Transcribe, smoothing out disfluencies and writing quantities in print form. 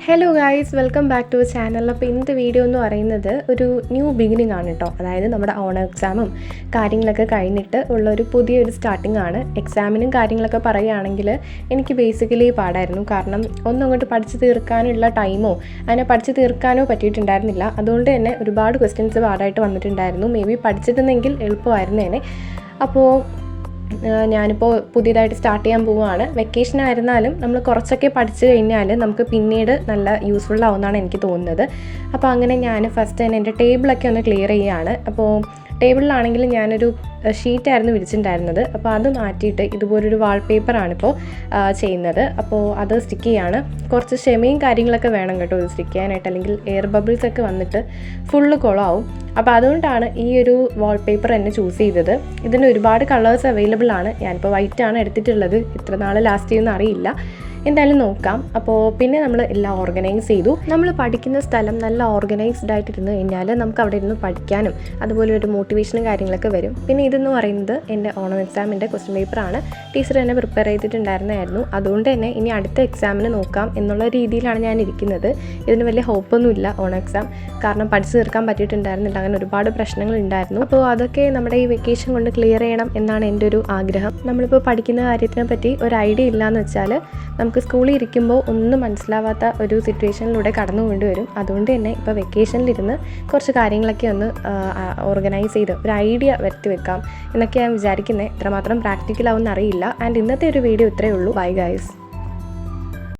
Hello guys, welcome back to channel. അപ്പോൾ ഇന്നത്തെ video എന്ന് പറയുന്നത് ഒരു ന്യൂ ബിഗിനിങ് ആണ് കേട്ടോ. അതായത് നമ്മുടെ ഓണം എക്സാമും കാര്യങ്ങളൊക്കെ കഴിഞ്ഞിട്ട് ഉള്ളൊരു പുതിയൊരു സ്റ്റാർട്ടിംഗ് ആണ്. എക്സാമിനും കാര്യങ്ങളൊക്കെ പറയുകയാണെങ്കിൽ എനിക്ക് ബേസിക്കലി പാടായിരുന്നു. കാരണം ഒന്നും അങ്ങോട്ട് പഠിച്ച് തീർക്കാനുള്ള ടൈമോ അതിനെ പഠിച്ച് തീർക്കാനോ പറ്റിയിട്ടുണ്ടായിരുന്നില്ല. അതുകൊണ്ട് തന്നെ ഒരുപാട് ക്വസ്റ്റ്യൻസ് പാടായിട്ട് വന്നിട്ടുണ്ടായിരുന്നു. മേ ബി പഠിച്ചിരുന്നെങ്കിൽ എളുപ്പമായിരുന്നേനെ. അപ്പോൾ ഞാനിപ്പോൾ പുതിയതായിട്ട് സ്റ്റാർട്ട് ചെയ്യാൻ പോവുകയാണ്. വെക്കേഷൻ ആയിരുന്നാലും നമ്മൾ കുറച്ചൊക്കെ പഠിച്ചു കഴിഞ്ഞാൽ നമുക്ക് പിന്നീട് നല്ല യൂസ്ഫുൾ ആവുമെന്നാണ് എനിക്ക് തോന്നുന്നത്. അപ്പോൾ അങ്ങനെ ഞാൻ ഫസ്റ്റ് തന്നെ എൻ്റെ ടേബിളൊക്കെ ഒന്ന് ക്ലിയർ ചെയ്യുകയാണ്. അപ്പോൾ ടേബിളിലാണെങ്കിൽ ഞാനൊരു ഷീറ്റായിരുന്നു വിരിച്ചിട്ടുണ്ടായിരുന്നത്. അപ്പോൾ അത് മാറ്റിയിട്ട് ഇതുപോലൊരു വാൾപേപ്പറാണിപ്പോൾ ചെയ്യുന്നത്. അപ്പോൾ അത് സ്റ്റിക്ക് ചെയ്യാണ്. കുറച്ച് ക്ഷമയും കാര്യങ്ങളൊക്കെ വേണം കേട്ടോ ഇത് സ്റ്റിക്ക് ചെയ്യാനായിട്ട്, അല്ലെങ്കിൽ എയർ ബബിൾസ് ഒക്കെ വന്നിട്ട് ഫുള്ള് കുളമാവും. അപ്പോൾ അതുകൊണ്ടാണ് ഈ ഒരു വാൾപേപ്പർ തന്നെ ചൂസ് ചെയ്തത്. ഇതിന് ഒരുപാട് കളേഴ്സ് അവൈലബിൾ ആണ്. ഞാനിപ്പോൾ വൈറ്റാണ് എടുത്തിട്ടുള്ളത്. ഇത്ര നാൾ ലാസ്റ്റ് ചെയ്യുമെന്ന് അറിയില്ല, എന്തായാലും നോക്കാം. അപ്പോൾ പിന്നെ നമ്മൾ എല്ലാം ഓർഗനൈസ് ചെയ്തു. നമ്മൾ പഠിക്കുന്ന സ്ഥലം നല്ല ഓർഗനൈസ്ഡ് ആയിട്ടിരുന്ന് കഴിഞ്ഞാൽ നമുക്ക് അവിടെ ഇരുന്ന് പഠിക്കാനും അതുപോലെ ഒരു മോട്ടിവേഷനും കാര്യങ്ങളൊക്കെ വരും. പിന്നെ ഇതെന്ന് പറയുന്നത് എൻ്റെ ഓണം എക്സാമിൻ്റെ ക്വസ്റ്റ്യൻ പേപ്പറാണ്. ടീച്ചർ എന്നെ പ്രിപ്പയർ ചെയ്തിട്ടുണ്ടായിരുന്നായിരുന്നു. അതുകൊണ്ട് തന്നെ ഇനി അടുത്ത എക്സാമിന് നോക്കാം എന്നുള്ള രീതിയിലാണ് ഞാൻ ഇരിക്കുന്നത്. ഇതിന് വലിയ ഹോപ്പൊന്നുമില്ല ഓണം എക്സാം, കാരണം പഠിച്ചു തീർക്കാൻ പറ്റിയിട്ടുണ്ടായിരുന്നില്ല. അങ്ങനെ ഒരുപാട് പ്രശ്നങ്ങളുണ്ടായിരുന്നു. അപ്പോൾ അതൊക്കെ നമ്മുടെ ഈ വെക്കേഷൻ കൊണ്ട് ക്ലിയർ ചെയ്യണം എന്നാണ് എൻ്റെ ഒരു ആഗ്രഹം. നമ്മളിപ്പോൾ പഠിക്കുന്ന കാര്യത്തിനെ പറ്റി ഒരു ഐഡിയ ഇല്ലയെന്ന് വെച്ചാൽ നമുക്ക് സ്കൂളിൽ ഇരിക്കുമ്പോൾ ഒന്നും മനസ്സിലാവാത്ത ഒരു സിറ്റുവേഷനിലൂടെ കടന്നു കൊണ്ടുവരും. അതുകൊണ്ട് തന്നെ ഇപ്പോൾ വെക്കേഷനിലിരുന്ന് കുറച്ച് കാര്യങ്ങളൊക്കെ ഒന്ന് ഓർഗനൈസ് ചെയ്ത് ഒരു ഐഡിയ വരുത്തി വെക്കാം എന്നൊക്കെ ഞാൻ വിചാരിക്കുന്നത്. എത്രമാത്രം പ്രാക്ടിക്കലാവുമെന്ന് അറിയില്ല. ആൻഡ് ഇന്നത്തെ ഒരു വീഡിയോ ഇത്രയേ ഉള്ളൂ. Bye guys.